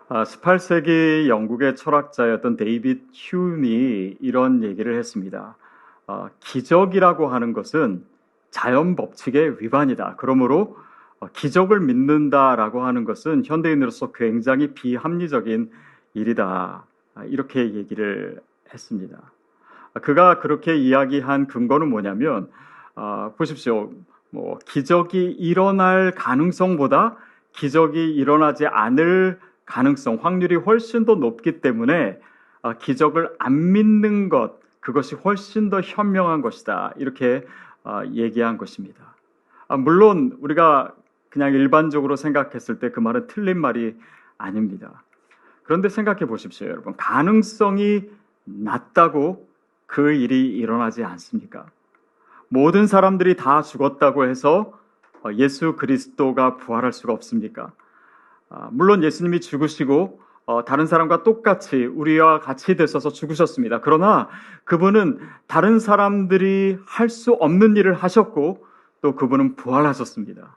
18세기 영국의 철학자였던 데이빗 휴미 이런 얘기를 했습니다. 기적이라고 하는 것은 자연 법칙의 위반이다. 그러므로 기적을 믿는다라고 하는 것은 현대인으로서 굉장히 비합리적인 일이다. 이렇게 얘기를 했습니다. 그가 그렇게 이야기한 근거는 뭐냐면, 보십시오. 기적이 일어날 가능성보다 기적이 일어나지 않을 가능성, 확률이 훨씬 더 높기 때문에 기적을 안 믿는 것, 그것이 훨씬 더 현명한 것이다. 이렇게 얘기한 것입니다. 물론 우리가 그냥 일반적으로 생각했을 때 그 말은 틀린 말이 아닙니다. 그런데 생각해 보십시오, 여러분. 가능성이 낮다고 그 일이 일어나지 않습니까? 모든 사람들이 다 죽었다고 해서 예수 그리스도가 부활할 수가 없습니까? 물론 예수님이 죽으시고 다른 사람과 똑같이 우리와 같이 되셔서 죽으셨습니다. 그러나 그분은 다른 사람들이 할 수 없는 일을 하셨고 또 그분은 부활하셨습니다.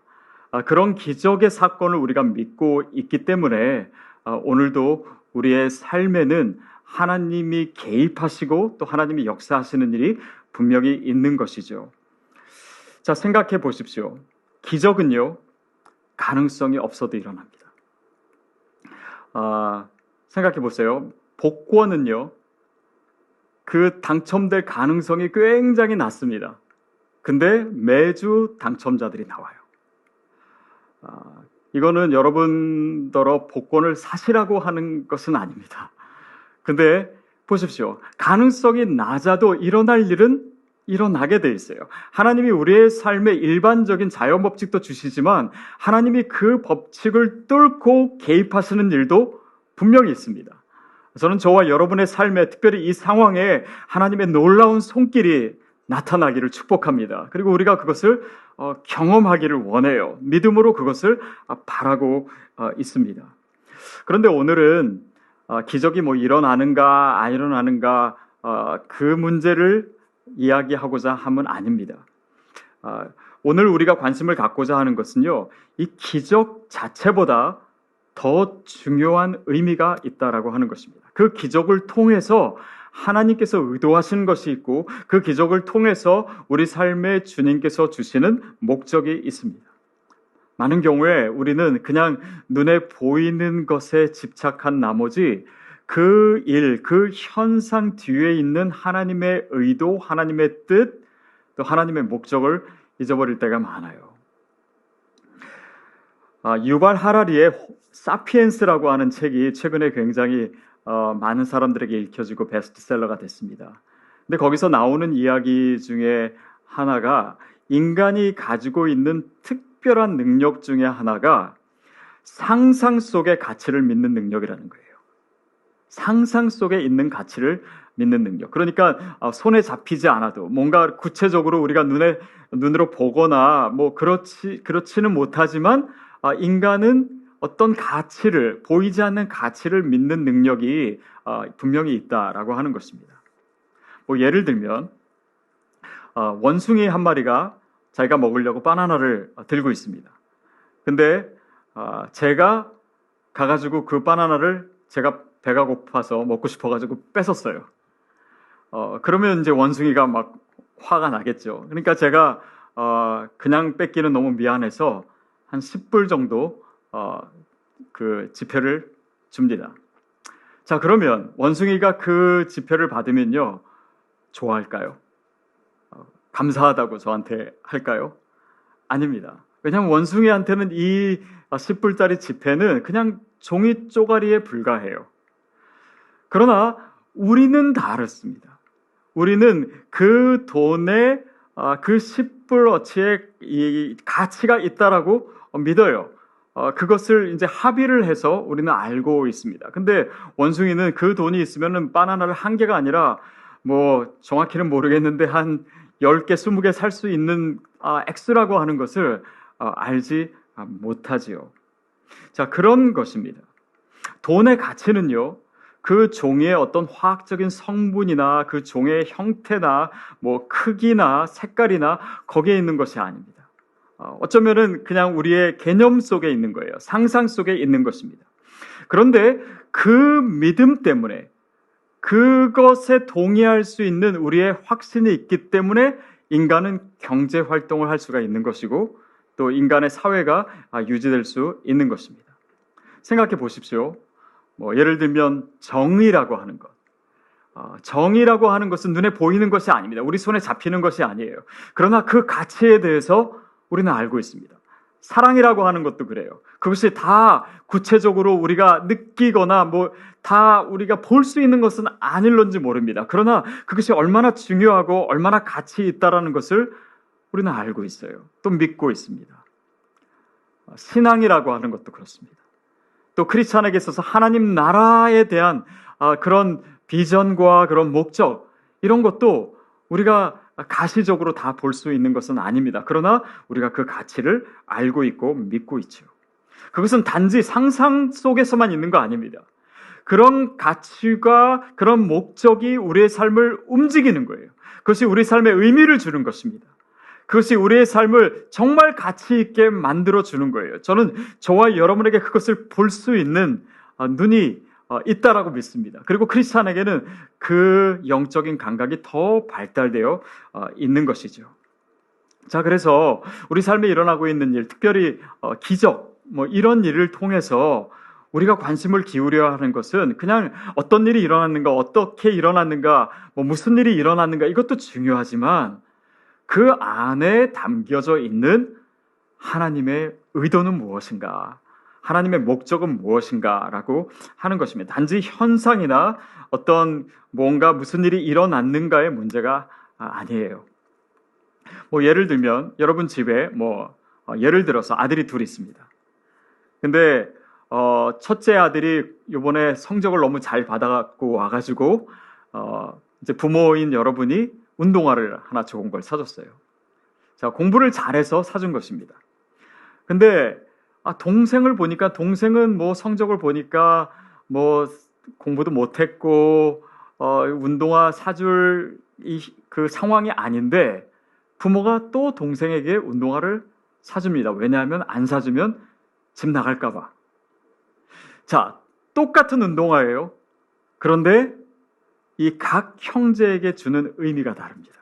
그런 기적의 사건을 우리가 믿고 있기 때문에 오늘도 우리의 삶에는 하나님이 개입하시고 또 하나님이 역사하시는 일이 분명히 있는 것이죠. 자, 생각해 보십시오. 기적은요, 가능성이 없어도 일어납니다. 생각해 보세요. 복권은요, 그 당첨될 가능성이 굉장히 낮습니다. 근데 매주 당첨자들이 나와요. 이거는 여러분더러 복권을 사시라고 하는 것은 아닙니다. 근데 보십시오. 가능성이 낮아도 일어날 일은 일어나게 돼 있어요. 하나님이 우리의 삶에 일반적인 자연 법칙도 주시지만 하나님이 그 법칙을 뚫고 개입하시는 일도 분명히 있습니다. 저는 저와 여러분의 삶에, 특별히 이 상황에 하나님의 놀라운 손길이 나타나기를 축복합니다. 그리고 우리가 그것을 경험하기를 원해요. 믿음으로 그것을 바라고 있습니다. 그런데 오늘은 기적이 일어나는가 안 일어나는가 그 문제를 이야기하고자 함은 아닙니다. 오늘 우리가 관심을 갖고자 하는 것은요, 이 기적 자체보다 더 중요한 의미가 있다라고 하는 것입니다. 그 기적을 통해서 하나님께서 의도하신 것이 있고 그 기적을 통해서 우리 삶에 주님께서 주시는 목적이 있습니다. 많은 경우에 우리는 그냥 눈에 보이는 것에 집착한 나머지 그 일, 그 현상 뒤에 있는 하나님의 의도, 하나님의 뜻, 또 하나님의 목적을 잊어버릴 때가 많아요. 유발 하라리의 사피엔스라고 하는 책이 최근에 굉장히 많은 사람들에게 읽혀지고 베스트셀러가 됐습니다. 근데 거기서 나오는 이야기 중에 하나가 인간이 가지고 있는 특별한 능력 중에 하나가 상상 속의 가치를 믿는 능력이라는 거예요. 상상 속에 있는 가치를 믿는 능력. 그러니까 손에 잡히지 않아도 뭔가 구체적으로 우리가 눈으로 보거나 그렇지는 못하지만 인간은 어떤 가치를, 보이지 않는 가치를 믿는 능력이 분명히 있다라고 하는 것입니다. 예를 들면 원숭이 한 마리가 자기가 먹으려고 바나나를 들고 있습니다. 근데 제가 가가지고 그 바나나를 제가 배가 고파서 먹고 싶어가지고 뺏었어요. 그러면 이제 원숭이가 막 화가 나겠죠. 그러니까 제가 그냥 뺏기는 너무 미안해서 한 10불 정도 그 지폐를 줍니다. 자, 그러면 원숭이가 그 지폐를 받으면요, 좋아할까요? 감사하다고 저한테 할까요? 아닙니다. 왜냐하면 원숭이한테는 이 10불짜리 지폐는 그냥 종이 쪼가리에 불과해요. 그러나 우리는 다릅니다. 우리는 그 돈에 그 10불어치의 이 가치가 있다라고 믿어요. 그것을 이제 합의를 해서 우리는 알고 있습니다. 근데 원숭이는 그 돈이 있으면은 바나나를 한 개가 아니라 정확히는 모르겠는데 한 10개, 20개 살 수 있는 액수라고 하는 것을 알지 못하지요. 자, 그런 것입니다. 돈의 가치는요, 그 종의 어떤 화학적인 성분이나 그 종의 형태나 크기나 색깔이나 거기에 있는 것이 아닙니다. 어쩌면은 그냥 우리의 개념 속에 있는 거예요. 상상 속에 있는 것입니다. 그런데 그 믿음 때문에, 그것에 동의할 수 있는 우리의 확신이 있기 때문에 인간은 경제 활동을 할 수가 있는 것이고, 또 인간의 사회가 유지될 수 있는 것입니다. 생각해 보십시오. 예를 들면 정의라고 하는 것. 정의라고 하는 것은 눈에 보이는 것이 아닙니다. 우리 손에 잡히는 것이 아니에요. 그러나 그 가치에 대해서 우리는 알고 있습니다. 사랑이라고 하는 것도 그래요. 그것이 다 구체적으로 우리가 느끼거나 다 우리가 볼 수 있는 것은 아닐런지 모릅니다. 그러나 그것이 얼마나 중요하고 얼마나 가치 있다라는 것을 우리는 알고 있어요. 또 믿고 있습니다. 신앙이라고 하는 것도 그렇습니다. 또 크리스찬에게 있어서 하나님 나라에 대한 그런 비전과 그런 목적, 이런 것도 우리가 가시적으로 다 볼 수 있는 것은 아닙니다. 그러나 우리가 그 가치를 알고 있고 믿고 있죠. 그것은 단지 상상 속에서만 있는 거 아닙니다. 그런 가치가, 그런 목적이 우리의 삶을 움직이는 거예요. 그것이 우리 삶에 의미를 주는 것입니다. 그것이 우리의 삶을 정말 가치 있게 만들어주는 거예요. 저는 저와 여러분에게 그것을 볼 수 있는 눈이 있다라고 믿습니다. 그리고 크리스찬에게는 그 영적인 감각이 더 발달되어 있는 것이죠. 자, 그래서 우리 삶에 일어나고 있는 일, 특별히 기적, 이런 일을 통해서 우리가 관심을 기울여야 하는 것은 그냥 어떤 일이 일어났는가, 어떻게 일어났는가, 무슨 일이 일어났는가, 이것도 중요하지만 그 안에 담겨져 있는 하나님의 의도는 무엇인가, 하나님의 목적은 무엇인가라고 하는 것입니다. 단지 현상이나 어떤 뭔가 무슨 일이 일어났는가의 문제가 아니에요. 예를 들면 여러분 집에 예를 들어서 아들이 둘 있습니다. 근데 첫째 아들이 이번에 성적을 너무 잘 받아갖고 와가지고 이제 부모인 여러분이 운동화를 하나 좋은 걸 사줬어요. 자, 공부를 잘해서 사준 것입니다. 근데 동생을 보니까, 동생은 성적을 보니까 공부도 못했고 운동화 사줄 그 상황이 아닌데 부모가 또 동생에게 운동화를 사줍니다. 왜냐하면 안 사주면 집 나갈까 봐. 자, 똑같은 운동화예요. 그런데 이 각 형제에게 주는 의미가 다릅니다.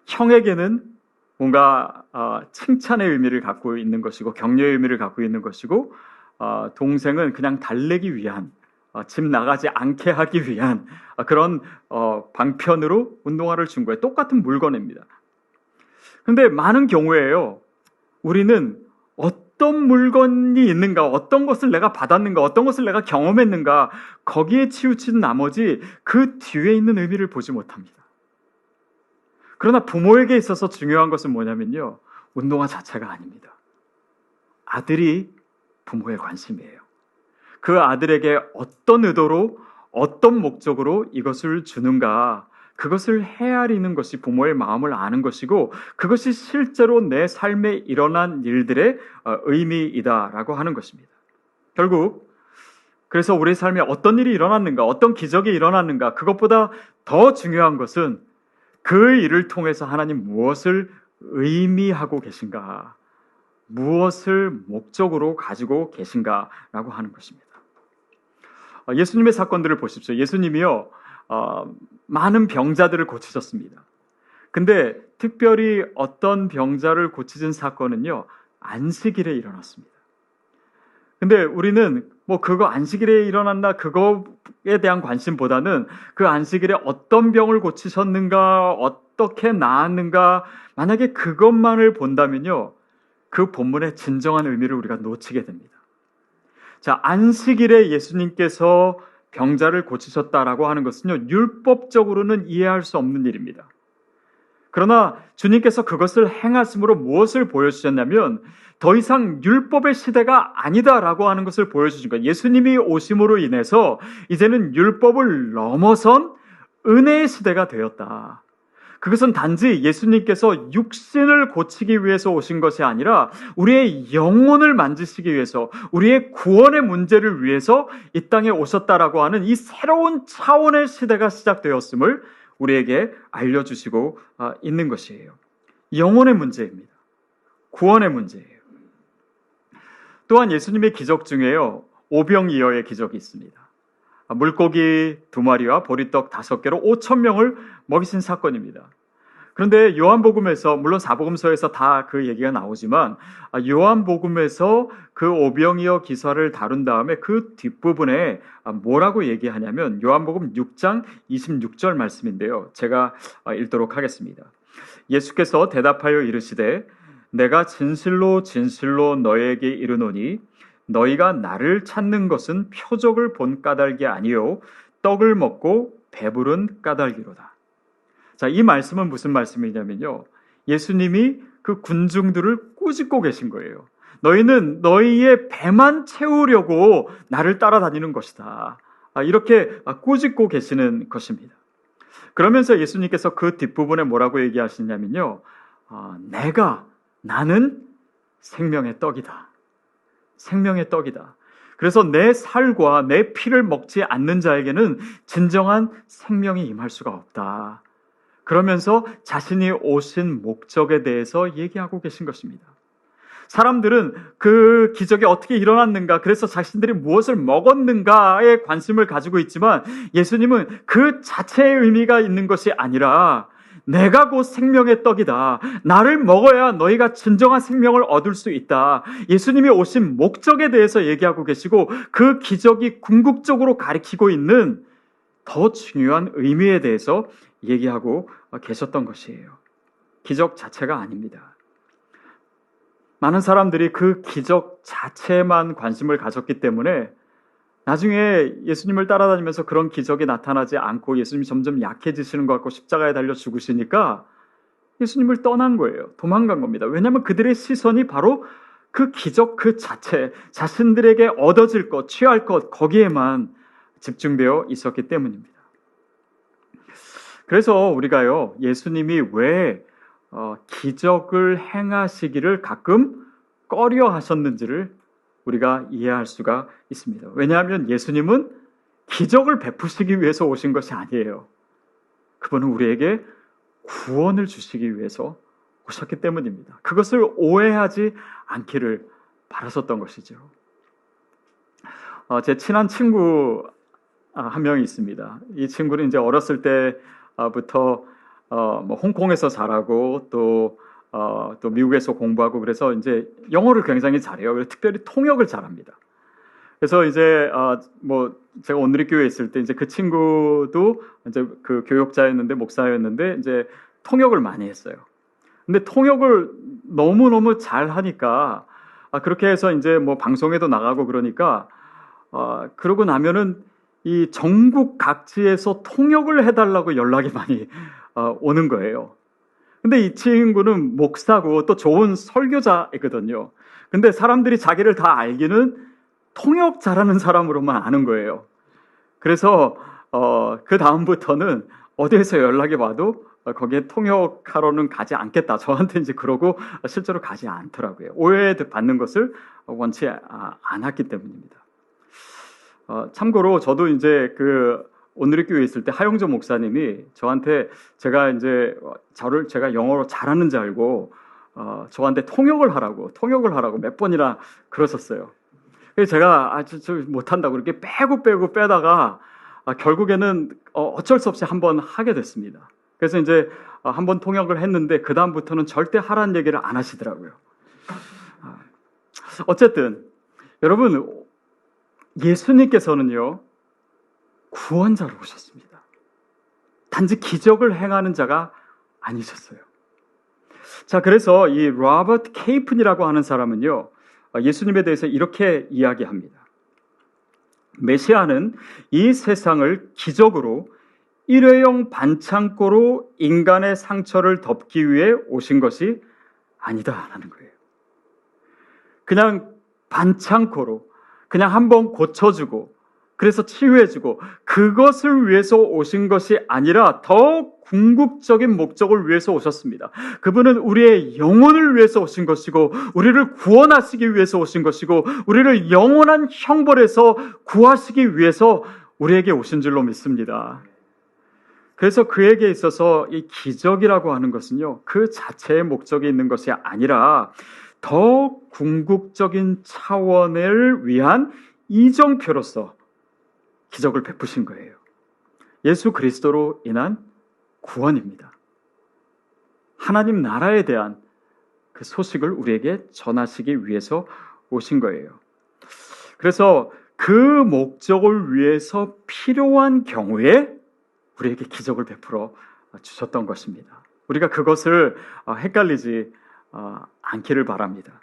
형에게는 뭔가 칭찬의 의미를 갖고 있는 것이고 격려의 의미를 갖고 있는 것이고, 동생은 그냥 달래기 위한, 집 나가지 않게 하기 위한 그런 방편으로 운동화를 준 거예요. 똑같은 물건입니다. 근데 많은 경우에요, 우리는 어떤 물건이 있는가, 어떤 것을 내가 받았는가, 어떤 것을 내가 경험했는가, 거기에 치우친 나머지 그 뒤에 있는 의미를 보지 못합니다. 그러나 부모에게 있어서 중요한 것은 뭐냐면요, 운동화 자체가 아닙니다. 아들이 부모의 관심이에요. 그 아들에게 어떤 의도로, 어떤 목적으로 이것을 주는가, 그것을 헤아리는 것이 부모의 마음을 아는 것이고, 그것이 실제로 내 삶에 일어난 일들의 의미이다라고 하는 것입니다. 결국 그래서 우리 삶에 어떤 일이 일어났는가, 어떤 기적이 일어났는가, 그것보다 더 중요한 것은 그 일을 통해서 하나님 무엇을 의미하고 계신가, 무엇을 목적으로 가지고 계신가라고 하는 것입니다. 예수님의 사건들을 보십시오. 예수님이요, 많은 병자들을 고치셨습니다. 근데 특별히 어떤 병자를 고치신 사건은요, 안식일에 일어났습니다. 근데 우리는 그거 안식일에 일어났나 그거에 대한 관심보다는 그 안식일에 어떤 병을 고치셨는가, 어떻게 나았는가, 만약에 그것만을 본다면요, 그 본문의 진정한 의미를 우리가 놓치게 됩니다. 자, 안식일에 예수님께서 병자를 고치셨다라고 하는 것은요, 율법적으로는 이해할 수 없는 일입니다. 그러나 주님께서 그것을 행하심으로 무엇을 보여주셨냐면, 더 이상 율법의 시대가 아니다라고 하는 것을 보여주신 거예요. 예수님이 오심으로 인해서 이제는 율법을 넘어선 은혜의 시대가 되었다. 그것은 단지 예수님께서 육신을 고치기 위해서 오신 것이 아니라 우리의 영혼을 만지시기 위해서, 우리의 구원의 문제를 위해서 이 땅에 오셨다라고 하는 이 새로운 차원의 시대가 시작되었음을 우리에게 알려주시고 있는 것이에요. 영혼의 문제입니다. 구원의 문제예요. 또한 예수님의 기적 중에요, 오병이어의 기적이 있습니다. 물고기 2마리와 보리떡 5개로 5천 명을 먹이신 사건입니다. 그런데 요한복음에서, 물론 사복음서에서 다 그 얘기가 나오지만 요한복음에서 그 오병이어 기사를 다룬 다음에 그 뒷부분에 뭐라고 얘기하냐면 요한복음 6장 26절 말씀인데요. 제가 읽도록 하겠습니다. 예수께서 대답하여 이르시되 내가 진실로 진실로 너에게 이르노니 너희가 나를 찾는 것은 표적을 본 까닭이 아니요 떡을 먹고 배부른 까닭이로다. 자, 이 말씀은 무슨 말씀이냐면요, 예수님이 그 군중들을 꾸짖고 계신 거예요. 너희는 너희의 배만 채우려고 나를 따라다니는 것이다. 이렇게 꾸짖고 계시는 것입니다. 그러면서 예수님께서 그 뒷부분에 뭐라고 얘기하시냐면요, 나는 생명의 떡이다. 생명의 떡이다. 그래서 내 살과 내 피를 먹지 않는 자에게는 진정한 생명이 임할 수가 없다. 그러면서 자신이 오신 목적에 대해서 얘기하고 계신 것입니다. 사람들은 그 기적이 어떻게 일어났는가, 그래서 자신들이 무엇을 먹었는가에 관심을 가지고 있지만 예수님은 그 자체의 의미가 있는 것이 아니라 내가 곧 생명의 떡이다. 나를 먹어야 너희가 진정한 생명을 얻을 수 있다. 예수님이 오신 목적에 대해서 얘기하고 계시고 그 기적이 궁극적으로 가리키고 있는 더 중요한 의미에 대해서 얘기하고 계셨던 것이에요. 기적 자체가 아닙니다. 많은 사람들이 그 기적 자체만 관심을 가졌기 때문에 나중에 예수님을 따라다니면서 그런 기적이 나타나지 않고 예수님이 점점 약해지시는 것 같고 십자가에 달려 죽으시니까 예수님을 떠난 거예요. 도망간 겁니다. 왜냐하면 그들의 시선이 바로 그 기적 그 자체, 자신들에게 얻어질 것, 취할 것, 거기에만 집중되어 있었기 때문입니다. 그래서 우리가요, 예수님이 왜 기적을 행하시기를 가끔 꺼려 하셨는지를 우리가 이해할 수가 있습니다. 왜냐하면 예수님은 기적을 베푸시기 위해서 오신 것이 아니에요. 그분은 우리에게 구원을 주시기 위해서 오셨기 때문입니다. 그것을 오해하지 않기를 바라셨던 것이죠. 제 친한 친구 한 명이 있습니다. 이 친구는 이제 어렸을 때부터 홍콩에서 자라고 또 미국에서 공부하고 그래서 이제 영어를 굉장히 잘해요. 그래서 특별히 통역을 잘합니다. 그래서 이제 제가 온누리교회에 있을 때 이제 그 친구도 이제 그 교역자였는데 목사였는데 이제 통역을 많이 했어요. 근데 통역을 너무너무 잘 하니까 그렇게 해서 이제 방송에도 나가고 그러니까 그러고 나면은 이 전국 각지에서 통역을 해달라고 연락이 많이 오는 거예요. 근데 이 친구는 목사고 또 좋은 설교자이거든요. 근데 사람들이 자기를 다 알기는 통역 잘하는 사람으로만 아는 거예요. 그래서 그 다음부터는 어디에서 연락이 와도 거기에 통역하러는 가지 않겠다. 저한테 이제 그러고 실제로 가지 않더라고요. 오해받는 것을 원치 않았기 때문입니다. 참고로 저도 이제 온누리교회에 있을 때 하용조 목사님이 저한테 제가 영어로 잘하는 줄 알고 저한테 통역을 하라고 몇 번이나 그러셨어요. 그래서 제가 못한다고 그렇게 빼고 빼다가 결국에는 어쩔 수 없이 한번 하게 됐습니다. 그래서 이제 한번 통역을 했는데 그 다음부터는 절대 하라는 얘기를 안 하시더라고요. 어쨌든 여러분, 예수님께서는요, 구원자로 오셨습니다. 단지 기적을 행하는 자가 아니셨어요. 자, 그래서 이 로버트 케이픈이라고 하는 사람은요, 예수님에 대해서 이렇게 이야기합니다. 메시아는 이 세상을 기적으로 일회용 반창고로 인간의 상처를 덮기 위해 오신 것이 아니다라는 거예요. 그냥 반창고로 그냥 한번 고쳐주고 그래서 치유해주고 그것을 위해서 오신 것이 아니라 더 궁극적인 목적을 위해서 오셨습니다. 그분은 우리의 영혼을 위해서 오신 것이고 우리를 구원하시기 위해서 오신 것이고 우리를 영원한 형벌에서 구하시기 위해서 우리에게 오신 줄로 믿습니다. 그래서 그에게 있어서 이 기적이라고 하는 것은요, 그 자체의 목적이 있는 것이 아니라 더 궁극적인 차원을 위한 이정표로서 기적을 베푸신 거예요. 예수 그리스도로 인한 구원입니다. 하나님 나라에 대한 그 소식을 우리에게 전하시기 위해서 오신 거예요. 그래서 그 목적을 위해서 필요한 경우에 우리에게 기적을 베풀어 주셨던 것입니다. 우리가 그것을 헷갈리지 않기를 바랍니다.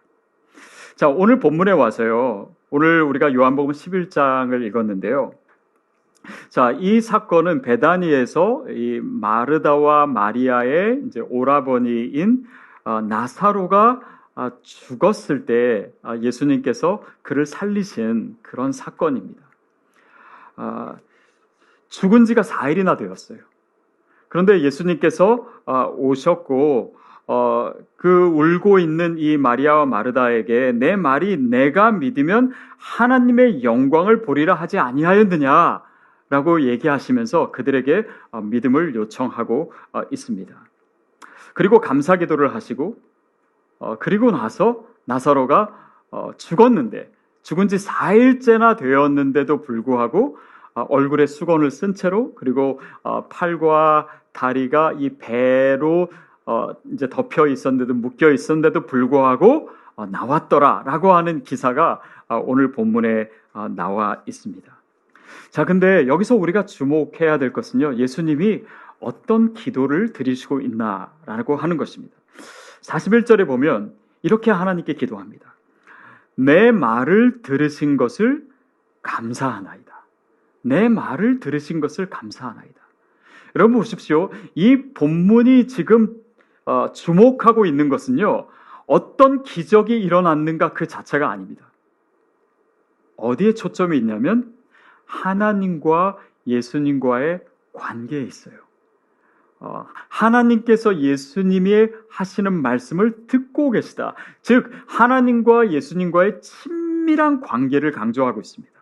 자, 오늘 본문에 와서요. 오늘 우리가 요한복음 11장을 읽었는데요. 자, 이 사건은 베다니에서 이 마르다와 마리아의 이제 오라버니인 나사로가 죽었을 때 예수님께서 그를 살리신 그런 사건입니다. 죽은 지가 4일이나 되었어요. 그런데 예수님께서 오셨고 그 울고 있는 이 마리아와 마르다에게 내 말이 내가 믿으면 하나님의 영광을 보리라 하지 아니하였느냐라고 얘기하시면서 그들에게 믿음을 요청하고 있습니다. 그리고 감사 기도를 하시고 그리고 나서 나사로가 죽었는데 죽은 지 4일째나 되었는데도 불구하고 얼굴에 수건을 쓴 채로 그리고 팔과 다리가 이 배로 이제 덮여 있었는데도 묶여 있었는데도 불구하고 나왔더라라고 하는 기사가 오늘 본문에 나와 있습니다. 자, 근데 여기서 우리가 주목해야 될 것은요, 예수님이 어떤 기도를 드리시고 있나라고 하는 것입니다. 41절에 보면 이렇게 하나님께 기도합니다. 내 말을 들으신 것을 감사하나이다. 내 말을 들으신 것을 감사하나이다. 여러분 보십시오. 이 본문이 지금 주목하고 있는 것은요, 어떤 기적이 일어났는가 그 자체가 아닙니다. 어디에 초점이 있냐면 하나님과 예수님과의 관계에 있어요. 하나님께서 예수님이 하시는 말씀을 듣고 계시다. 즉 하나님과 예수님과의 친밀한 관계를 강조하고 있습니다.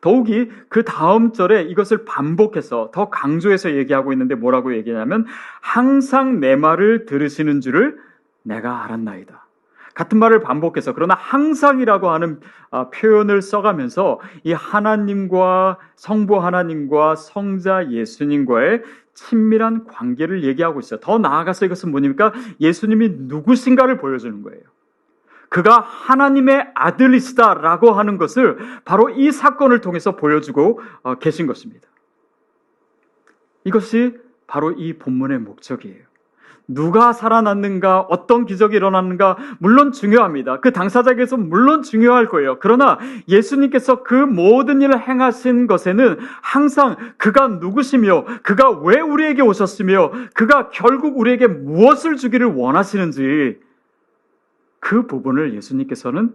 더욱이 그 다음 절에 이것을 반복해서 더 강조해서 얘기하고 있는데 뭐라고 얘기하냐면 항상 내 말을 들으시는 줄을 내가 알았나이다. 같은 말을 반복해서 그러나 항상이라고 하는 표현을 써가면서 이 하나님과 성부 하나님과 성자 예수님과의 친밀한 관계를 얘기하고 있어요. 더 나아가서 이것은 뭐입니까? 예수님이 누구신가를 보여주는 거예요. 그가 하나님의 아들이시다라고 하는 것을 바로 이 사건을 통해서 보여주고 계신 것입니다. 이것이 바로 이 본문의 목적이에요. 누가 살아났는가, 어떤 기적이 일어났는가 물론 중요합니다. 그 당사자에게서 물론 중요할 거예요. 그러나 예수님께서 그 모든 일을 행하신 것에는 항상 그가 누구시며 그가 왜 우리에게 오셨으며 그가 결국 우리에게 무엇을 주기를 원하시는지 그 부분을 예수님께서는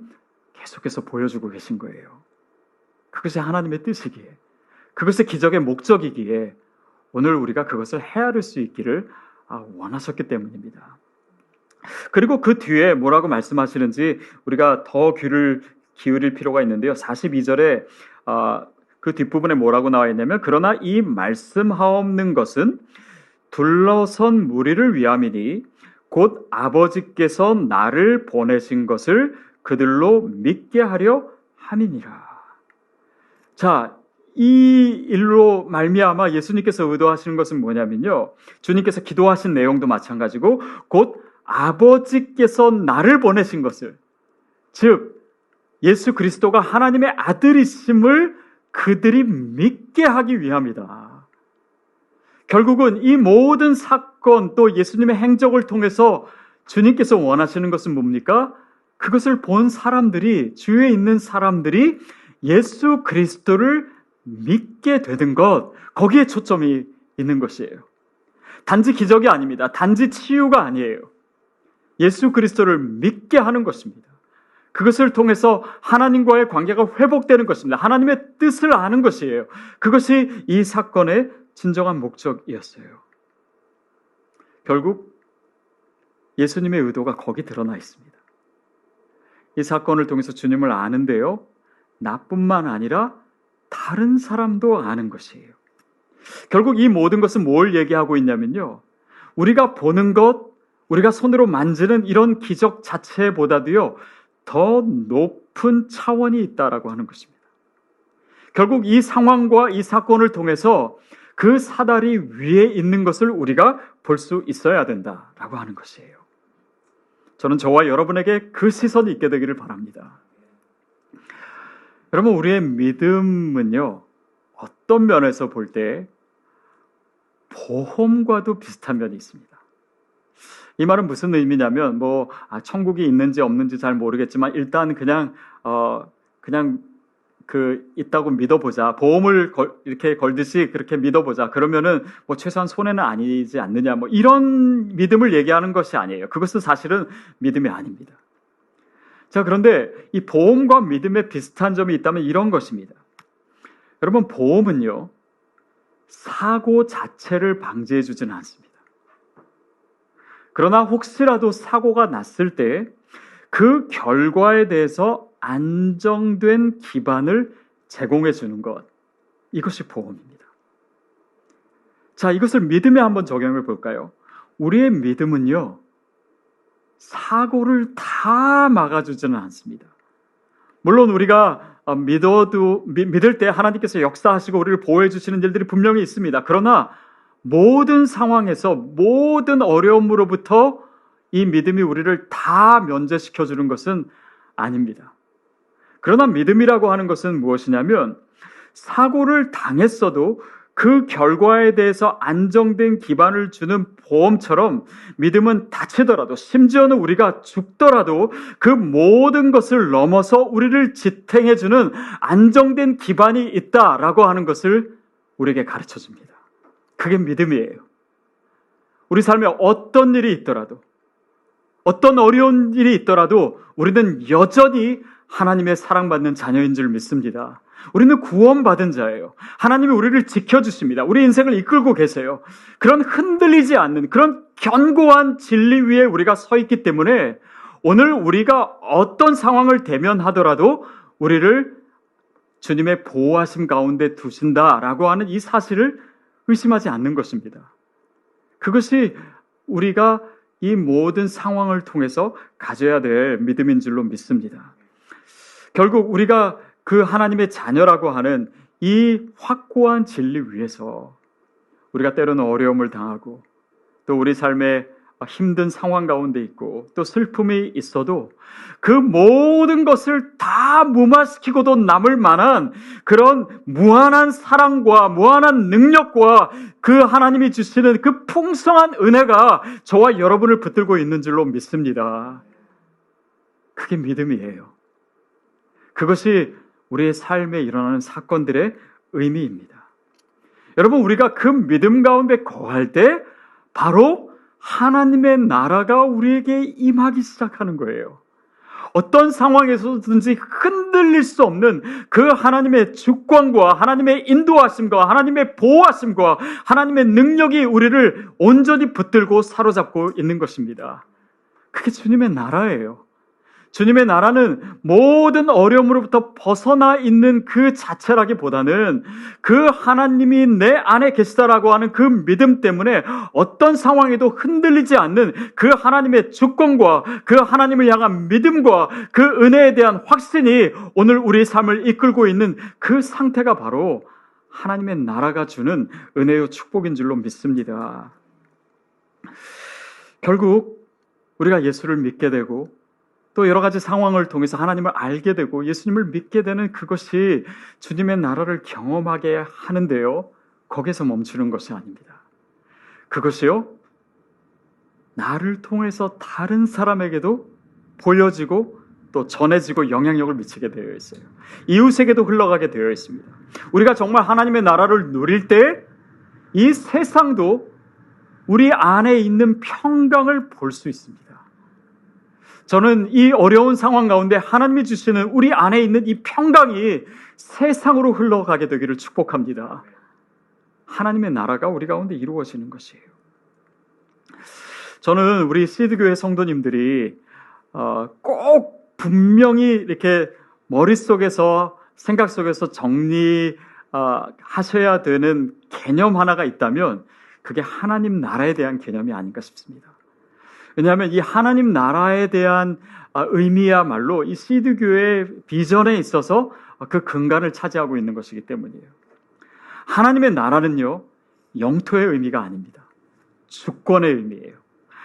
계속해서 보여주고 계신 거예요. 그것이 하나님의 뜻이기에, 그것이 기적의 목적이기에 오늘 우리가 그것을 헤아릴 수 있기를 원하셨기 때문입니다. 그리고 그 뒤에 뭐라고 말씀하시는지 우리가 더 귀를 기울일 필요가 있는데요. 42절에 그 뒷부분에 뭐라고 나와 있냐면 그러나 이 말씀하옵는 것은 둘러선 무리를 위함이니 곧 아버지께서 나를 보내신 것을 그들로 믿게 하려 함이니라. 자, 이 일로 말미암아 예수님께서 의도하시는 것은 뭐냐면요, 주님께서 기도하신 내용도 마찬가지고 곧 아버지께서 나를 보내신 것을, 즉 예수 그리스도가 하나님의 아들이심을 그들이 믿게 하기 위함이다. 결국은 이 모든 사건 또 예수님의 행적을 통해서 주님께서 원하시는 것은 뭡니까? 그것을 본 사람들이, 주위에 있는 사람들이 예수 그리스도를 믿게 되는 것, 거기에 초점이 있는 것이에요. 단지 기적이 아닙니다. 단지 치유가 아니에요. 예수 그리스도를 믿게 하는 것입니다. 그것을 통해서 하나님과의 관계가 회복되는 것입니다. 하나님의 뜻을 아는 것이에요. 그것이 이 사건의 진정한 목적이었어요. 결국 예수님의 의도가 거기 드러나 있습니다. 이 사건을 통해서 주님을 아는데요, 나뿐만 아니라 다른 사람도 아는 것이에요. 결국 이 모든 것은 뭘 얘기하고 있냐면요, 우리가 보는 것, 우리가 손으로 만지는 이런 기적 자체보다도요, 더 높은 차원이 있다라고 하는 것입니다. 결국 이 상황과 이 사건을 통해서 그 사다리 위에 있는 것을 우리가 볼 수 있어야 된다라고 하는 것이에요. 저는 저와 여러분에게 그 시선이 있게 되기를 바랍니다. 여러분, 우리의 믿음은요, 어떤 면에서 볼 때 보험과도 비슷한 면이 있습니다. 이 말은 무슨 의미냐면 천국이 있는지 없는지 잘 모르겠지만 일단 그냥 있다고 믿어보자. 보험을 이렇게 걸듯이 그렇게 믿어보자. 그러면은 최소한 손해는 아니지 않느냐. 이런 믿음을 얘기하는 것이 아니에요. 그것은 사실은 믿음이 아닙니다. 자, 그런데 이 보험과 믿음에 비슷한 점이 있다면 이런 것입니다. 여러분, 보험은요, 사고 자체를 방지해 주지는 않습니다. 그러나 혹시라도 사고가 났을 때 그 결과에 대해서 안정된 기반을 제공해 주는 것, 이것이 보험입니다. 자, 이것을 믿음에 한번 적용해 볼까요? 우리의 믿음은요, 사고를 다 막아주지는 않습니다. 물론 우리가 믿을 때 하나님께서 역사하시고 우리를 보호해 주시는 일들이 분명히 있습니다. 그러나 모든 상황에서 모든 어려움으로부터 이 믿음이 우리를 다 면제시켜 주는 것은 아닙니다. 그러나 믿음이라고 하는 것은 무엇이냐면 사고를 당했어도 그 결과에 대해서 안정된 기반을 주는 보험처럼 믿음은 다치더라도 심지어는 우리가 죽더라도 그 모든 것을 넘어서 우리를 지탱해 주는 안정된 기반이 있다라고 하는 것을 우리에게 가르쳐 줍니다. 그게 믿음이에요. 우리 삶에 어떤 일이 있더라도 어떤 어려운 일이 있더라도 우리는 여전히 하나님의 사랑받는 자녀인 줄 믿습니다. 우리는 구원받은 자예요. 하나님이 우리를 지켜주십니다. 우리 인생을 이끌고 계세요. 그런 흔들리지 않는 그런 견고한 진리 위에 우리가 서 있기 때문에 오늘 우리가 어떤 상황을 대면하더라도 우리를 주님의 보호하심 가운데 두신다라고 하는 이 사실을 의심하지 않는 것입니다. 그것이 우리가 이 모든 상황을 통해서 가져야 될 믿음인 줄로 믿습니다. 결국 우리가 그 하나님의 자녀라고 하는 이 확고한 진리 위에서 우리가 때로는 어려움을 당하고 또 우리 삶에 힘든 상황 가운데 있고 또 슬픔이 있어도 그 모든 것을 다 무마시키고도 남을 만한 그런 무한한 사랑과 무한한 능력과 그 하나님이 주시는 그 풍성한 은혜가 저와 여러분을 붙들고 있는 줄로 믿습니다. 그게 믿음이에요. 그것이 우리의 삶에 일어나는 사건들의 의미입니다. 여러분, 우리가 그 믿음 가운데 거할 때 바로 하나님의 나라가 우리에게 임하기 시작하는 거예요. 어떤 상황에서든지 흔들릴 수 없는 그 하나님의 주권과 하나님의 인도하심과 하나님의 보호하심과 하나님의 능력이 우리를 온전히 붙들고 사로잡고 있는 것입니다. 그게 주님의 나라예요. 주님의 나라는 모든 어려움으로부터 벗어나 있는 그 자체라기보다는 그 하나님이 내 안에 계시다라고 하는 그 믿음 때문에 어떤 상황에도 흔들리지 않는 그 하나님의 주권과 그 하나님을 향한 믿음과 그 은혜에 대한 확신이 오늘 우리 삶을 이끌고 있는 그 상태가 바로 하나님의 나라가 주는 은혜요 축복인 줄로 믿습니다. 결국 우리가 예수를 믿게 되고 또 여러 가지 상황을 통해서 하나님을 알게 되고 예수님을 믿게 되는 그것이 주님의 나라를 경험하게 하는데요, 거기서 멈추는 것이 아닙니다. 그것이요, 나를 통해서 다른 사람에게도 보여지고 또 전해지고 영향력을 미치게 되어 있어요. 이웃에게도 흘러가게 되어 있습니다. 우리가 정말 하나님의 나라를 누릴 때 이 세상도 우리 안에 있는 평강을 볼 수 있습니다. 저는 이 어려운 상황 가운데 하나님이 주시는 우리 안에 있는 이 평강이 세상으로 흘러가게 되기를 축복합니다. 하나님의 나라가 우리 가운데 이루어지는 것이에요. 저는 우리 시드교회 성도님들이 꼭 분명히 이렇게 머릿속에서 생각 속에서 정리하셔야 되는 개념 하나가 있다면 그게 하나님 나라에 대한 개념이 아닌가 싶습니다. 왜냐하면 이 하나님 나라에 대한 의미야말로 이 시드교회의 비전에 있어서 그 근간을 차지하고 있는 것이기 때문이에요. 하나님의 나라는요, 영토의 의미가 아닙니다. 주권의 의미예요.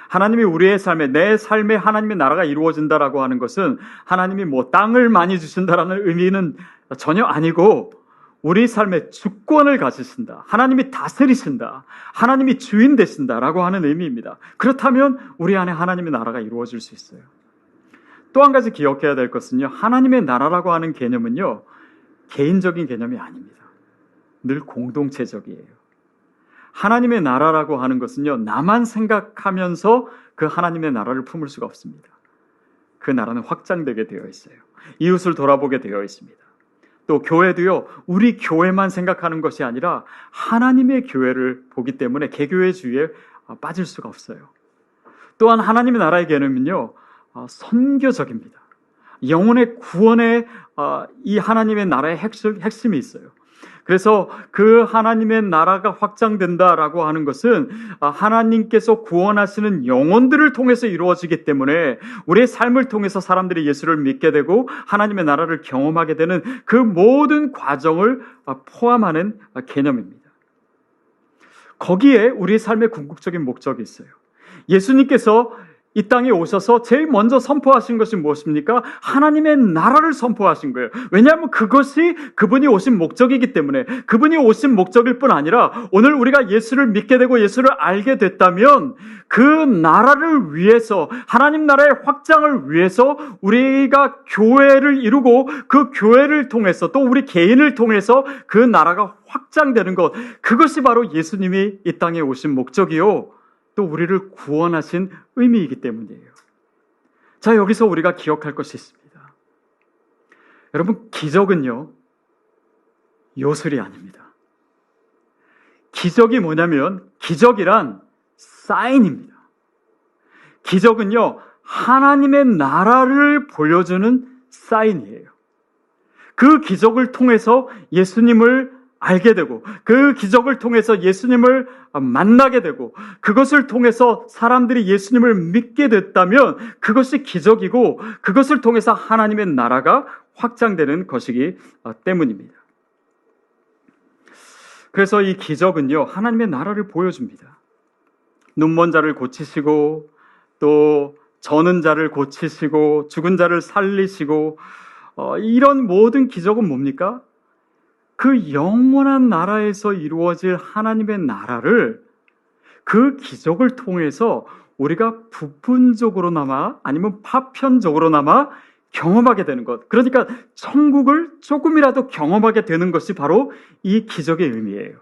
하나님이 우리의 삶에, 내 삶에 하나님의 나라가 이루어진다라고 하는 것은 하나님이 뭐 땅을 많이 주신다라는 의미는 전혀 아니고, 우리 삶의 주권을 가지신다, 하나님이 다스리신다, 하나님이 주인 되신다라고 하는 의미입니다. 그렇다면 우리 안에 하나님의 나라가 이루어질 수 있어요. 또 한 가지 기억해야 될 것은요, 하나님의 나라라고 하는 개념은요, 개인적인 개념이 아닙니다. 늘 공동체적이에요. 하나님의 나라라고 하는 것은요, 나만 생각하면서 그 하나님의 나라를 품을 수가 없습니다. 그 나라는 확장되게 되어 있어요. 이웃을 돌아보게 되어 있습니다. 또 교회도요, 우리 교회만 생각하는 것이 아니라 하나님의 교회를 보기 때문에 개교회주의에 빠질 수가 없어요. 또한 하나님의 나라의 개념은요, 선교적입니다. 영혼의 구원에 이 하나님의 나라의 핵심이 있어요. 그래서 그 하나님의 나라가 확장된다라고 하는 것은 하나님께서 구원하시는 영혼들을 통해서 이루어지기 때문에 우리의 삶을 통해서 사람들이 예수를 믿게 되고 하나님의 나라를 경험하게 되는 그 모든 과정을 포함하는 개념입니다. 거기에 우리 삶의 궁극적인 목적이 있어요. 예수님께서 이 땅에 오셔서 제일 먼저 선포하신 것이 무엇입니까? 하나님의 나라를 선포하신 거예요. 왜냐하면 그것이 그분이 오신 목적이기 때문에, 그분이 오신 목적일 뿐 아니라 오늘 우리가 예수를 믿게 되고 예수를 알게 됐다면 그 나라를 위해서, 하나님 나라의 확장을 위해서 우리가 교회를 이루고 그 교회를 통해서 또 우리 개인을 통해서 그 나라가 확장되는 것, 그것이 바로 예수님이 이 땅에 오신 목적이요, 또 우리를 구원하신 의미이기 때문이에요. 자, 여기서 우리가 기억할 것이 있습니다. 여러분, 기적은요, 요술이 아닙니다. 기적이 뭐냐면, 기적이란 사인입니다. 기적은요, 하나님의 나라를 보여주는 사인이에요. 그 기적을 통해서 예수님을 알게 되고, 그 기적을 통해서 예수님을 만나게 되고, 그것을 통해서 사람들이 예수님을 믿게 됐다면 그것이 기적이고, 그것을 통해서 하나님의 나라가 확장되는 것이기 때문입니다. 그래서 이 기적은요, 하나님의 나라를 보여줍니다. 눈먼 자를 고치시고, 또 저는 자를 고치시고, 죽은 자를 살리시고, 이런 모든 기적은 뭡니까? 그 영원한 나라에서 이루어질 하나님의 나라를 그 기적을 통해서 우리가 부분적으로나마 아니면 파편적으로나마 경험하게 되는 것. 그러니까 천국을 조금이라도 경험하게 되는 것이 바로 이 기적의 의미예요.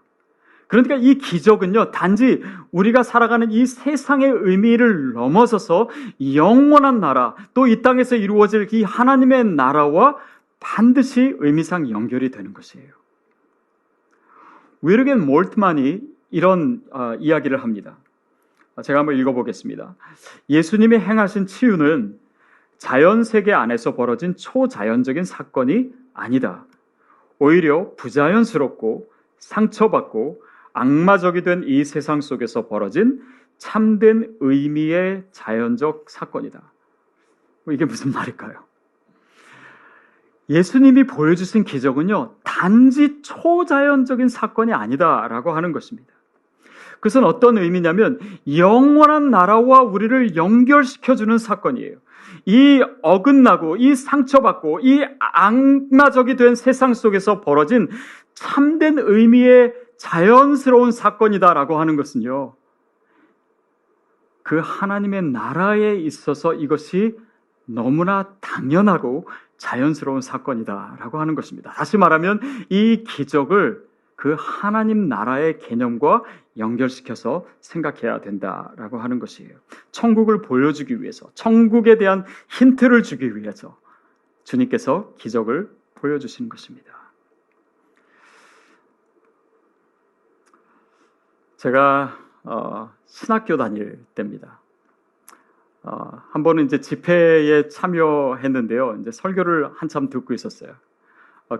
그러니까 이 기적은요, 단지 우리가 살아가는 이 세상의 의미를 넘어서서 영원한 나라, 또 이 땅에서 이루어질 이 하나님의 나라와 반드시 의미상 연결이 되는 것이에요. 위르겐 몰트만이 이런 이야기를 합니다. 제가 한번 읽어보겠습니다. 예수님이 행하신 치유는 자연세계 안에서 벌어진 초자연적인 사건이 아니다. 오히려 부자연스럽고 상처받고 악마적이 된 이 세상 속에서 벌어진 참된 의미의 자연적 사건이다. 이게 무슨 말일까요? 예수님이 보여주신 기적은요, 단지 초자연적인 사건이 아니다라고 하는 것입니다. 그것은 어떤 의미냐면 영원한 나라와 우리를 연결시켜주는 사건이에요. 이 어긋나고 이 상처받고 이 악마적이 된 세상 속에서 벌어진 참된 의미의 자연스러운 사건이다라고 하는 것은요, 그 하나님의 나라에 있어서 이것이 너무나 당연하고 자연스러운 사건이다라고 하는 것입니다. 다시 말하면 이 기적을 그 하나님 나라의 개념과 연결시켜서 생각해야 된다라고 하는 것이에요. 천국을 보여주기 위해서, 천국에 대한 힌트를 주기 위해서 주님께서 기적을 보여주시는 것입니다. 제가 신학교 다닐 때입니다. 한 번은 이제 집회에 참여했는데요. 이제 설교를 한참 듣고 있었어요.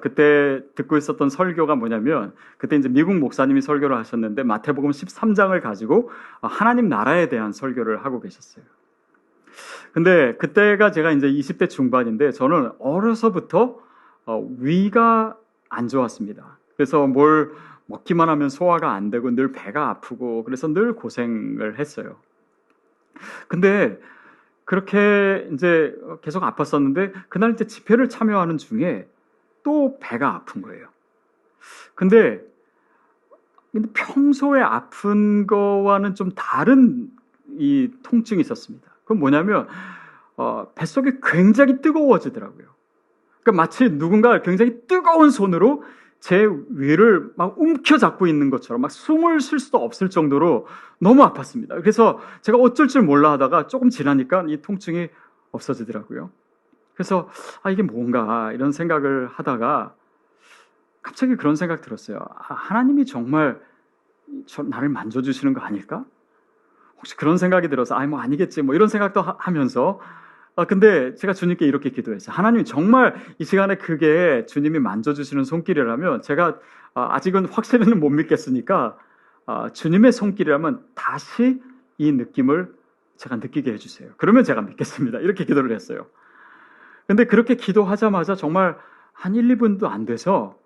그때 듣고 있었던 설교가 뭐냐면, 그때 이제 미국 목사님이 설교를 하셨는데 마태복음 13장을 가지고 하나님 나라에 대한 설교를 하고 계셨어요. 근데 그때가 제가 이제 20대 중반인데 저는 어려서부터 위가 안 좋았습니다. 그래서 뭘 먹기만 하면 소화가 안 되고 늘 배가 아프고 그래서 늘 고생을 했어요. 근데 그렇게 이제 계속 아팠었는데 그날 이제 집회를 참여하는 중에 또 배가 아픈 거예요. 근데 평소에 아픈 거와는 좀 다른 이 통증이 있었습니다. 그건 뭐냐면 뱃속이 굉장히 뜨거워지더라고요. 그러니까 마치 누군가 굉장히 뜨거운 손으로 제 위를 막 움켜잡고 있는 것처럼 막 숨을 쉴 수도 없을 정도로 너무 아팠습니다. 그래서 제가 어쩔 줄 몰라 하다가 조금 지나니까 이 통증이 없어지더라고요. 그래서 이게 뭔가 이런 생각을 하다가 갑자기 그런 생각 들었어요. 하나님이 정말 나를 만져주시는 거 아닐까? 혹시 그런 생각이 들어서 뭐 아니겠지 뭐 이런 생각도 하면서 근데 제가 주님께 이렇게 기도했어요. 하나님 정말 이 시간에 그게 주님이 만져주시는 손길이라면 제가 아직은 확실히는 못 믿겠으니까 주님의 손길이라면 다시 이 느낌을 제가 느끼게 해주세요. 그러면 제가 믿겠습니다. 이렇게 기도를 했어요. 근데 그렇게 기도하자마자 정말 한 1, 2분도 안 돼서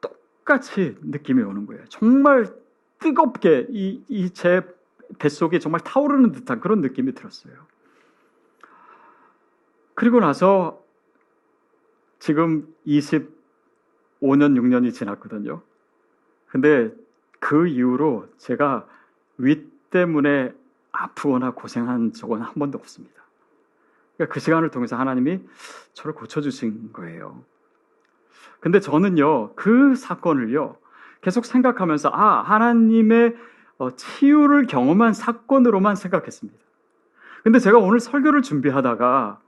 똑같이 느낌이 오는 거예요. 정말 뜨겁게 제 뱃속이 정말 타오르는 듯한 그런 느낌이 들었어요. 그리고 나서 지금 25년, 6년이 지났거든요. 근데 그 이후로 제가 위 때문에 아프거나 고생한 적은 한 번도 없습니다. 그러니까 그 시간을 통해서 하나님이 저를 고쳐주신 거예요. 근데 저는요, 그 사건을요, 계속 생각하면서 하나님의 치유를 경험한 사건으로만 생각했습니다. 근데 제가 오늘 설교를 준비하다가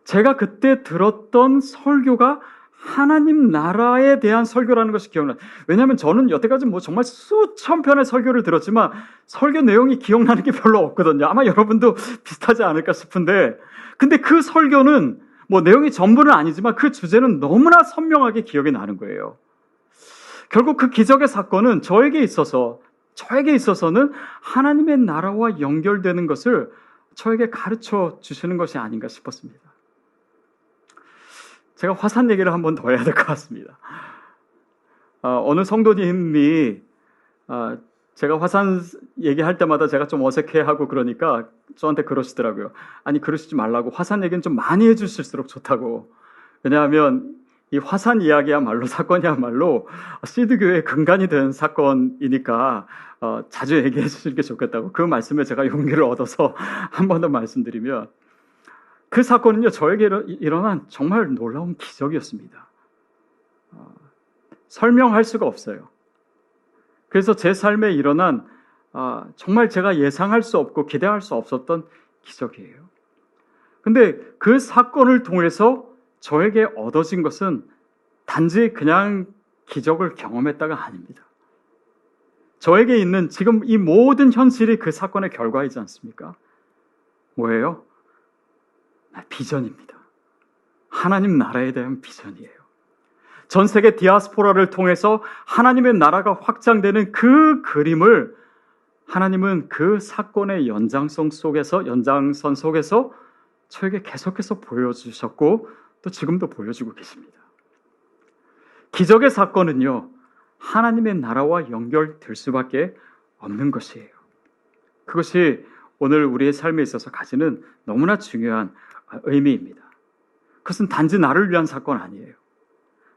제가 그때 들었던 설교가 하나님 나라에 대한 설교라는 것이 기억나요. 왜냐하면 저는 여태까지 정말 수천 편의 설교를 들었지만 설교 내용이 기억나는 게 별로 없거든요. 아마 여러분도 비슷하지 않을까 싶은데, 근데 그 설교는 내용이 전부는 아니지만 그 주제는 너무나 선명하게 기억이 나는 거예요. 결국 그 기적의 사건은 저에게 있어서는 하나님의 나라와 연결되는 것을 저에게 가르쳐 주시는 것이 아닌가 싶었습니다. 제가 화산 얘기를 한 번 더 해야 될 것 같습니다. 어느 성도님이 제가 화산 얘기할 때마다 제가 좀 어색해하고 그러니까 저한테 그러시더라고요. 아니 그러시지 말라고, 화산 얘기는 좀 많이 해주실수록 좋다고. 왜냐하면 이 화산 이야기야말로 사건이야말로 시드교회의 근간이 된 사건이니까 자주 얘기해 주시는 게 좋겠다고. 그 말씀에 제가 용기를 얻어서 한 번 더 말씀드리면, 그 사건은요, 저에게 일어난 정말 놀라운 기적이었습니다. 설명할 수가 없어요. 그래서 제 삶에 일어난 정말 제가 예상할 수 없고 기대할 수 없었던 기적이에요. 근데 그 사건을 통해서 저에게 얻어진 것은 단지 그냥 기적을 경험했다가 아닙니다. 저에게 있는 지금 이 모든 현실이 그 사건의 결과이지 않습니까? 뭐예요? 비전입니다. 하나님 나라에 대한 비전이에요. 전 세계 디아스포라를 통해서 하나님의 나라가 확장되는 그 그림을 하나님은 그 사건의 연장선 속에서 저에게 계속해서 보여주셨고 또 지금도 보여주고 계십니다. 기적의 사건은요, 하나님의 나라와 연결될 수밖에 없는 것이에요. 그것이 오늘 우리의 삶에 있어서 가지는 너무나 중요한 의미입니다. 그것은 단지 나를 위한 사건 아니에요.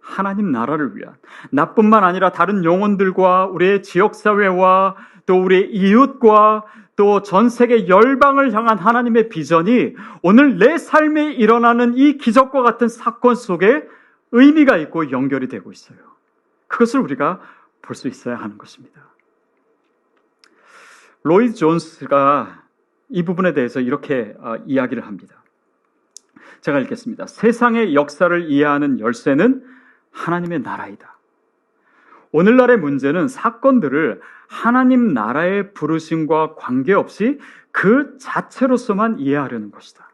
하나님 나라를 위한, 나뿐만 아니라 다른 영혼들과 우리의 지역사회와 또 우리의 이웃과 또 전 세계 열방을 향한 하나님의 비전이 오늘 내 삶에 일어나는 이 기적과 같은 사건 속에 의미가 있고 연결이 되고 있어요. 그것을 우리가 볼 수 있어야 하는 것입니다. 로이드 존스가 이 부분에 대해서 이렇게 이야기를 합니다. 제가 읽겠습니다. 세상의 역사를 이해하는 열쇠는 하나님의 나라이다. 오늘날의 문제는 사건들을 하나님 나라의 부르심과 관계없이 그 자체로서만 이해하려는 것이다.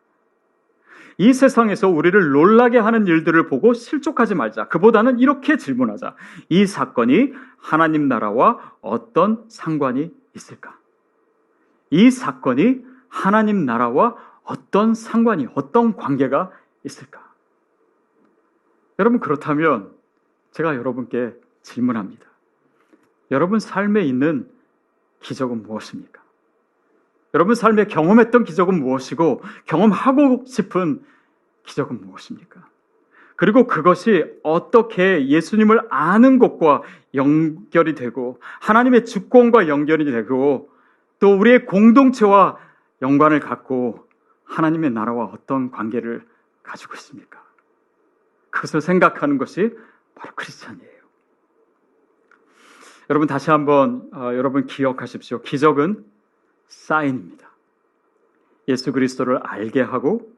이 세상에서 우리를 놀라게 하는 일들을 보고 실족하지 말자. 그보다는 이렇게 질문하자. 이 사건이 하나님 나라와 어떤 상관이 있을까? 이 사건이 하나님 나라와 어떤 상관이, 어떤 관계가 있을까? 여러분, 그렇다면 제가 여러분께 질문합니다. 여러분 삶에 있는 기적은 무엇입니까? 여러분 삶에 경험했던 기적은 무엇이고 경험하고 싶은 기적은 무엇입니까? 그리고 그것이 어떻게 예수님을 아는 것과 연결이 되고 하나님의 주권과 연결이 되고 또 우리의 공동체와 연관을 갖고 하나님의 나라와 어떤 관계를 가지고 있습니까? 그것을 생각하는 것이 바로 크리스찬이에요. 여러분 다시 한번 여러분 기억하십시오. 기적은 사인입니다. 예수 그리스도를 알게 하고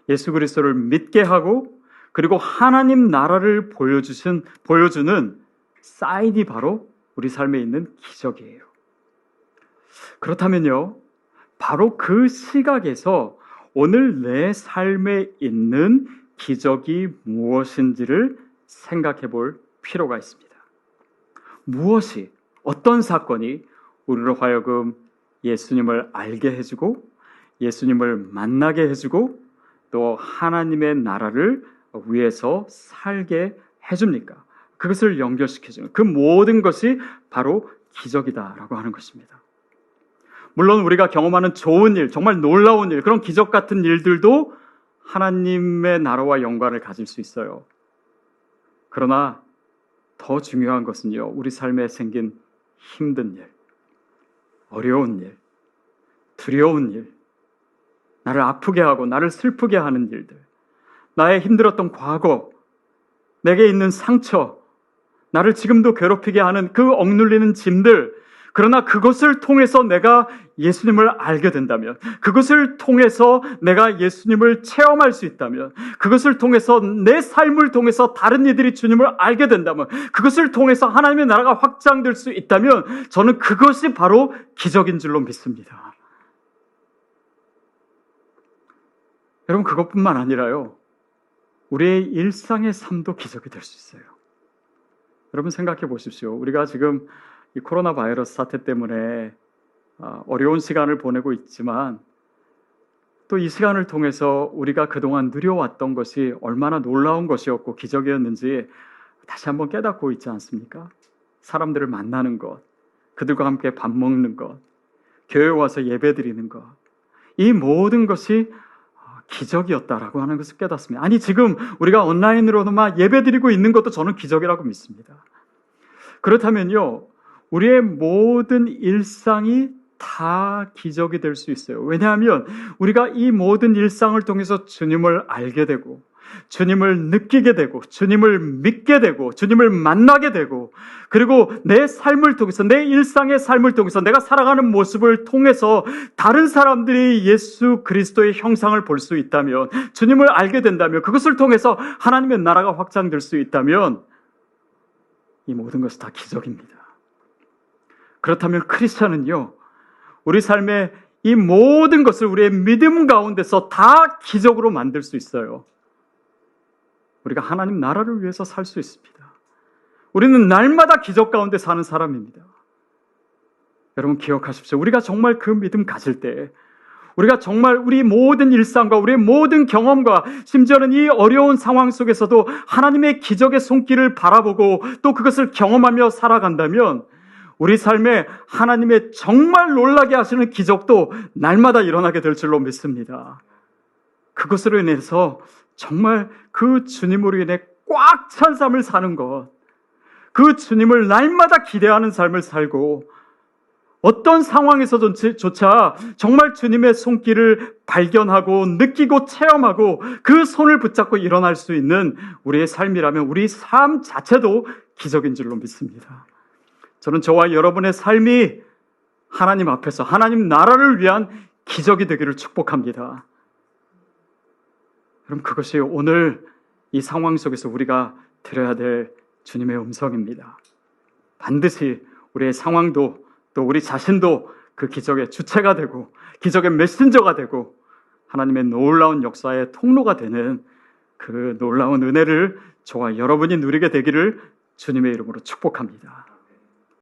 예수 그리스도를 믿게 하고 그리고 하나님 나라를 보여주는 사인이 바로 우리 삶에 있는 기적이에요. 그렇다면요, 바로 그 시각에서 오늘 내 삶에 있는 기적이 무엇인지를 생각해 볼 필요가 있습니다. 무엇이, 어떤 사건이 우리로 하여금 예수님을 알게 해주고 예수님을 만나게 해주고 또 하나님의 나라를 위해서 살게 해줍니까? 그것을 연결시켜주는 그 모든 것이 바로 기적이다라고 하는 것입니다. 물론 우리가 경험하는 좋은 일, 정말 놀라운 일, 그런 기적 같은 일들도 하나님의 나라와 연관을 가질 수 있어요. 그러나 더 중요한 것은요, 우리 삶에 생긴 힘든 일, 어려운 일, 두려운 일, 나를 아프게 하고 나를 슬프게 하는 일들, 나의 힘들었던 과거, 내게 있는 상처, 나를 지금도 괴롭히게 하는 그 억눌리는 짐들, 그러나 그것을 통해서 내가 예수님을 알게 된다면, 그것을 통해서 내가 예수님을 체험할 수 있다면, 그것을 통해서 내 삶을 통해서 다른 이들이 주님을 알게 된다면, 그것을 통해서 하나님의 나라가 확장될 수 있다면 저는 그것이 바로 기적인 줄로 믿습니다. 여러분, 그것뿐만 아니라요, 우리의 일상의 삶도 기적이 될 수 있어요. 여러분 생각해 보십시오. 우리가 지금 이 코로나 바이러스 사태 때문에 어려운 시간을 보내고 있지만 또 이 시간을 통해서 우리가 그동안 누려왔던 것이 얼마나 놀라운 것이었고 기적이었는지 다시 한번 깨닫고 있지 않습니까? 사람들을 만나는 것, 그들과 함께 밥 먹는 것, 교회에 와서 예배 드리는 것, 이 모든 것이 기적이었다라고 하는 것을 깨닫습니다. 아니, 지금 우리가 온라인으로만 예배 드리고 있는 것도 저는 기적이라고 믿습니다. 그렇다면요, 우리의 모든 일상이 다 기적이 될 수 있어요. 왜냐하면 우리가 이 모든 일상을 통해서 주님을 알게 되고 주님을 느끼게 되고 주님을 믿게 되고 주님을 만나게 되고 그리고 내 삶을 통해서 내 일상의 삶을 통해서 내가 살아가는 모습을 통해서 다른 사람들이 예수 그리스도의 형상을 볼 수 있다면 주님을 알게 된다면 그것을 통해서 하나님의 나라가 확장될 수 있다면 이 모든 것이 다 기적입니다. 그렇다면 크리스찬은요, 우리 삶의 이 모든 것을 우리의 믿음 가운데서 다 기적으로 만들 수 있어요. 우리가 하나님 나라를 위해서 살 수 있습니다. 우리는 날마다 기적 가운데 사는 사람입니다. 여러분 기억하십시오. 우리가 정말 그 믿음 가질 때 우리가 정말 우리 모든 일상과 우리의 모든 경험과 심지어는 이 어려운 상황 속에서도 하나님의 기적의 손길을 바라보고 또 그것을 경험하며 살아간다면 우리 삶에 하나님의 정말 놀라게 하시는 기적도 날마다 일어나게 될 줄로 믿습니다. 그것으로 인해서 정말 그 주님으로 인해 꽉 찬 삶을 사는 것, 그 주님을 날마다 기대하는 삶을 살고 어떤 상황에서조차 정말 주님의 손길을 발견하고 느끼고 체험하고 그 손을 붙잡고 일어날 수 있는 우리의 삶이라면 우리 삶 자체도 기적인 줄로 믿습니다. 저는 저와 여러분의 삶이 하나님 앞에서 하나님 나라를 위한 기적이 되기를 축복합니다. 그럼 그것이 오늘 이 상황 속에서 우리가 들어야 될 주님의 음성입니다. 반드시 우리의 상황도 또 우리 자신도 그 기적의 주체가 되고 기적의 메신저가 되고 하나님의 놀라운 역사의 통로가 되는 그 놀라운 은혜를 저와 여러분이 누리게 되기를 주님의 이름으로 축복합니다.